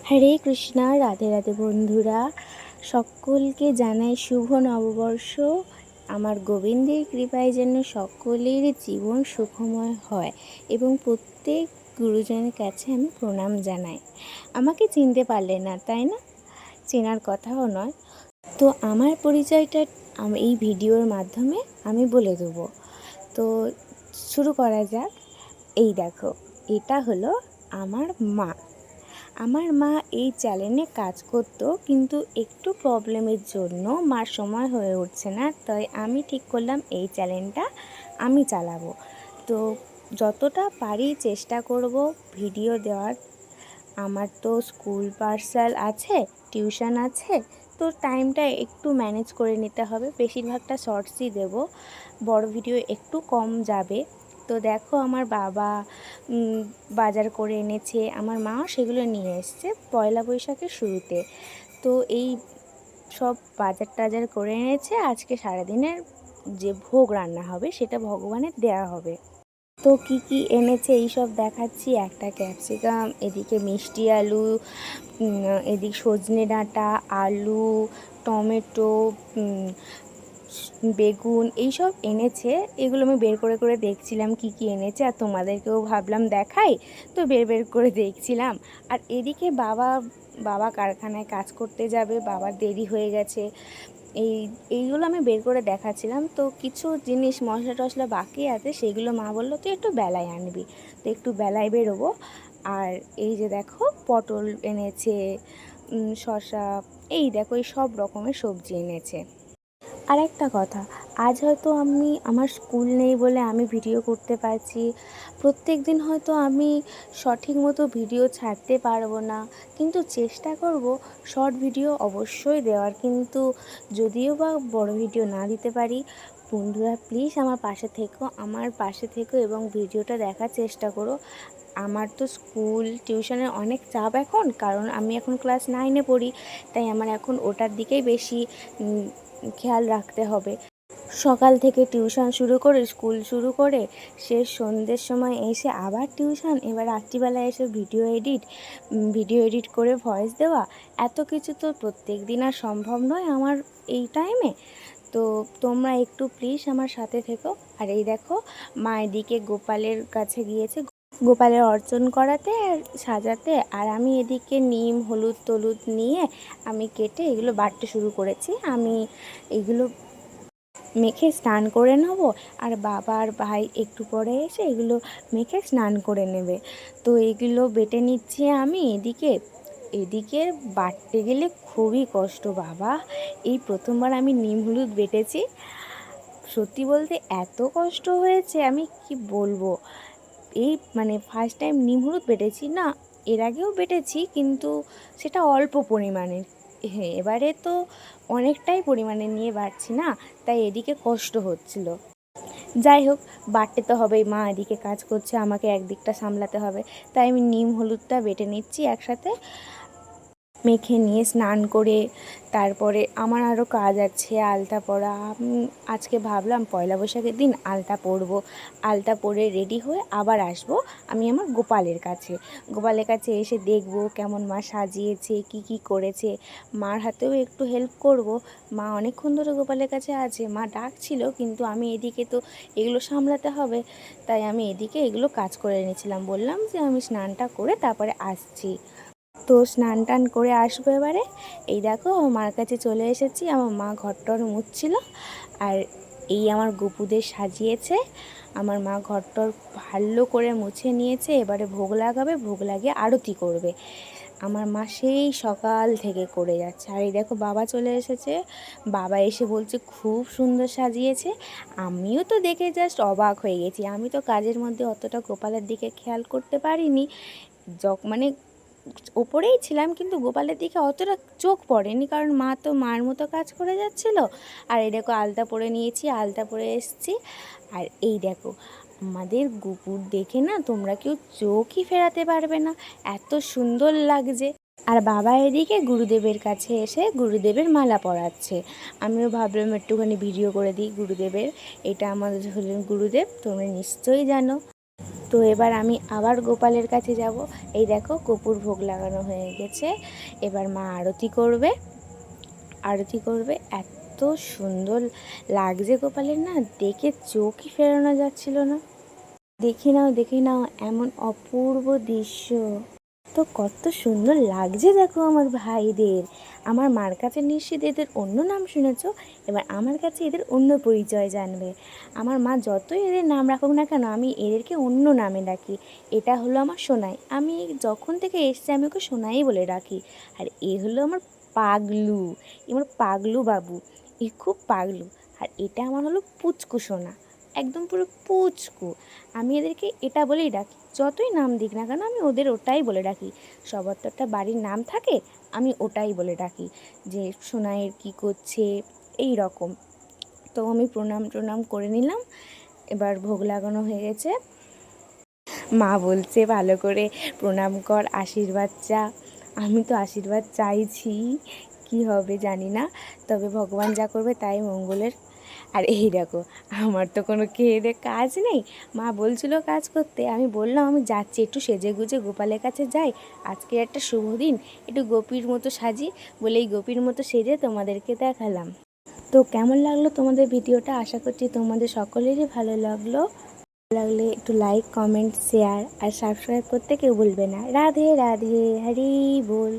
হরে কৃষ্ণা, রাধে রাধে বন্ধুরা। সকলকে জানাই শুভ নববর্ষ। আমার গোবিন্দের কৃপায় যেন সকলের জীবন সুখময় হয় এবং প্রত্যেক গুরুজনের কাছে আমি প্রণাম জানাই। আমাকে চিনতে পারলে না, তাই না? চেনার কথাও নয়। তো আমার পরিচয়টা আমি এই ভিডিওর মাধ্যমে আমি বলে দেবো। তো শুরু করা যাক। এই দেখো, এটা হলো আমার মা। আমার মা এই চ্যানেলে কাজ করতো, কিন্তু একটু প্রবলেমের জন্য মার সময় হয়ে উঠছে না। তাই আমি ঠিক করলাম এই চ্যানেলটা আমি চালাবো। তো যতটা পারি চেষ্টা করব ভিডিও দেওয়ার। আমার তো স্কুল পার্সাল আছে, টিউশন আছে, তো টাইমটা একটু ম্যানেজ করে নিতে হবে। বেশিরভাগটা শর্টসই দেব, বড় ভিডিও একটু কম যাবে। তো দেখো, আমার বাবা বাজার করে এনেছে, আমার মা সেগুলো নিয়ে এসছে পয়লা বৈশাখের শুরুতে। তো এই সব বাজার টাজার করে এনেছে। আজকে সারাদিনের যে ভোগ রান্না হবে সেটা ভগবানের দেয়া হবে। তো কি কি এনেছে এই সব দেখাচ্ছি। একটা ক্যাপসিকাম, এদিকে মিষ্টি আলু, এদিকে সজনে ডাঁটা, আলু, টমেটো, বেগুন এইসব এনেছে। এগুলো আমি বের করে করে দেখছিলাম কি কি এনেছে, আর তোমাদেরকেও ভাবলাম দেখাই, তো বের করে দেখছিলাম। আর এদিকে বাবা কারখানায় কাজ করতে যাবে, বাবার দেরি হয়ে গেছে। এইগুলো আমি বের করে দেখাচ্ছিলাম। তো কিছু জিনিস মশলা টশলা বাকি আছে, সেগুলো মা বললো তুই একটু বেলায় আনবি, তো একটু বেলায় বেরোবো। আর এই যে দেখো, পটল এনেছে, শসা, এই দেখো এই সব রকমের সবজি এনেছে। আর একটা কথা, আজ হয়তো আমার স্কুল নেই বলে আমি ভিডিও করতে পারছি। প্রত্যেক দিন হয়তো আমি সঠিক মতো ভিডিও ছাড়তে পারবো না, কিন্তু চেষ্টা করব শর্ট ভিডিও অবশ্যই দেওয়ার। কিন্তু যদিও বা বড় ভিডিও না দিতে পারি, বন্ধুরা প্লিজ আমার পাশে থেকো এবং ভিডিওটা দেখার চেষ্টা করো। আমার তো স্কুল টিউশনের অনেক চাপ এখন, কারণ আমি এখন ক্লাস 9-এ পড়ি। তাই আমার এখন ওটার দিকেই বেশি খেয়াল রাখতে হবে। সকাল থেকে টিউশন শুরু করে, স্কুল শুরু করে, শেষ সন্ধ্যের সময় এসে আবার টিউশন, এবার রাত্রিবেলা এসে ভিডিও এডিট করে ভয়েস দেওয়া, এত কিছু তো প্রত্যেক দিন আর সম্ভব নয় আমার এই টাইমে। তো তোমরা একটু প্লিজ আমার সাথে থেকো। আর এই দেখো, মা এদিকে গোপালের কাছে গিয়েছে গোপালের অর্চন করাতে আর সাজাতে, আর আমি এদিকে নিম হলুদ টলুদ নিয়ে আমি কেটে এগুলো বাটতে শুরু করেছি। আমি এগুলো মেখে স্নান করে নেব, আর বাবা আর ভাই একটু পরে এসে এগুলো মেখে স্নান করে নেবে। তো এগুলো বেটে নিচ্ছি আমি। এদিকে বাটতে গেলে খুবই কষ্ট বাবা। এই প্রথমবার আমি নিম হলুদ বেটেছি, সত্যি বলতে এত কষ্ট হয়েছে আমি কি বলবো। এই ফার্স্ট টাইম নিম হলুদ বেটেছি না, এর আগেও বেটেছি, কিন্তু সেটা অল্প পরিমাণে। হ্যাঁ, এবারে তো অনেকটাই পরিমাণে নিয়ে বাটছি না, তাই এদিকে কষ্ট হচ্ছিল। যাই হোক, বাটতে তো হবেই, মা এদিকে কাজ করছে, আমাকে একদিকটা সামলাতে হবে। তাই আমি নিম হলুদটা বেটে নিচ্ছি একসাথে। মেখে নিয়ে স্নান করে তারপরে আমার আরও কাজ আছে, আলতা পরা। আজকে ভাবলাম পয়লা বৈশাখের দিন আলতা পরবো। আলতা পরে রেডি হয়ে আবার আসবো আমি আমার গোপালের কাছে এসে দেখব কেমন মা সাজিয়েছে, কি করেছে। মার হাতেও একটু হেল্প করব। মা অনেকক্ষণ ধরে গোপালের কাছে আছে, মা ডাকছিল, কিন্তু আমি এদিকে তো এগুলো সামলাতে হবে। তাই আমি এদিকে এগুলো কাজ করে নিয়েছিলাম। বললাম যে আমি স্নানটা করে তারপরে আসছি। তো স্নান টান করে আসবো এবারে। এই দেখো, মার কাছে চলে এসেছি। আমার মা ঘরটর মুছছিল, আর এই আমার গপুদের সাজিয়েছে। আমার মা ঘরটর ভালো করে মুছে নিয়েছে। এবারে ভোগ লাগাবে, ভোগ লাগিয়ে আরতি করবে। আমার মা সেই সকাল থেকে করে যাচ্ছে। আর এই দেখো, বাবা চলে এসেছে। বাবা এসে বলছে খুব সুন্দর সাজিয়েছে। আমিও তো দেখে জাস্ট অবাক হয়ে গেছি। আমি তো কাজের মধ্যে অতটা গোপালের দিকে খেয়াল করতে পারিনি। ওপরেই ছিলাম, কিন্তু গোপালের দিকে অতটা চোখ পড়েনি, কারণ মা তো মার মতো কাজ করে যাচ্ছিল। আর এই দেখো, আলতা পরে নিয়েছি, আলতা পরে এসেছি। আর এই দেখো, আমাদের গুপুর দেখে না তোমরা কেউ চোখই ফেরাতে পারবে না, এত সুন্দর লাগছে। আর বাবা এদিকে গুরুদেবের কাছে এসে গুরুদেবের মালা পরাচ্ছে। আমিও ভাবলাম একটুখানি ভিডিও করে দিই গুরুদেবের। এটা আমাদের হলেন গুরুদেব, তোমরা নিশ্চয়ই জানো। তো এবার আমি আবার গোপালের কাছে যাব। এই দেখো কপুর ভোগ লাগানো হয়ে গেছে, এবার মা আরতি করবে। এত সুন্দর লাগছে গোপালের, না দেখে চোখই ফেরানো যাচ্ছিল না। দেখে নাও এমন অপূর্ব দৃশ্য। তো কত সুন্দর লাগছে দেখো আমার ভাইদের। আমার মার কাছে নিশ্চিত এদের অন্য নাম শুনেছ, এবার আমার কাছে এদের অন্য পরিচয় জানবে। আমার মা যতই এদের নাম রাখুক না কেন, আমি এদেরকে অন্য নামে ডাকি। এটা হলো আমার সোনাই, আমি যখন থেকে এসছি আমি ওকে সোনাই বলে ডাকি। আর এ হলো আমার পাগলু, আমার পাগলু বাবু, এ খুব পাগলু। আর এটা আমার হলো পুচকু সোনা, একদম পুরো পুচকু। আমি এদেরকে এটা বলেই ডাকি, যতই নাম দিক না কেন আমি ওদের ওটাই বলে ডাকি। সবার তো একটা বাড়ির নাম থাকে, আমি ওটাই বলে ডাকি, যে সোনাইয়ের কী করছে এই রকম। তো আমি প্রণাম করে নিলাম। এবার ভোগ লাগানো হয়ে গেছে। মা বলছে ভালো করে প্রণাম কর, আশীর্বাদ চা। আমি তো আশীর্বাদ চাইছি, কি হবে জানি না, তবে ভগবান যা করবে তাই মঙ্গলের। আর এই দেখো, আমার তো কোনো খেয়ে দে কাজ নেই। মা বলছিল কাজ করতে, আমি বললাম আমি যাচ্ছি, একটু সেজে গুজে গোপালের কাছে যাই, আজকে একটা শুভ দিন, একটু গোপীর মতো সাজি, বলে এই গোপীর মতো সেজে তোমাদেরকে দেখালাম। তো কেমন লাগলো তোমাদের ভিডিওটা, আশা করছি তোমাদের সকলেরই ভালো লাগলো। লাগলে একটু লাইক, কমেন্ট, শেয়ার আর সাবস্ক্রাইব করতে কেউ ভুলবে না। রাধে রাধে, হরি বল।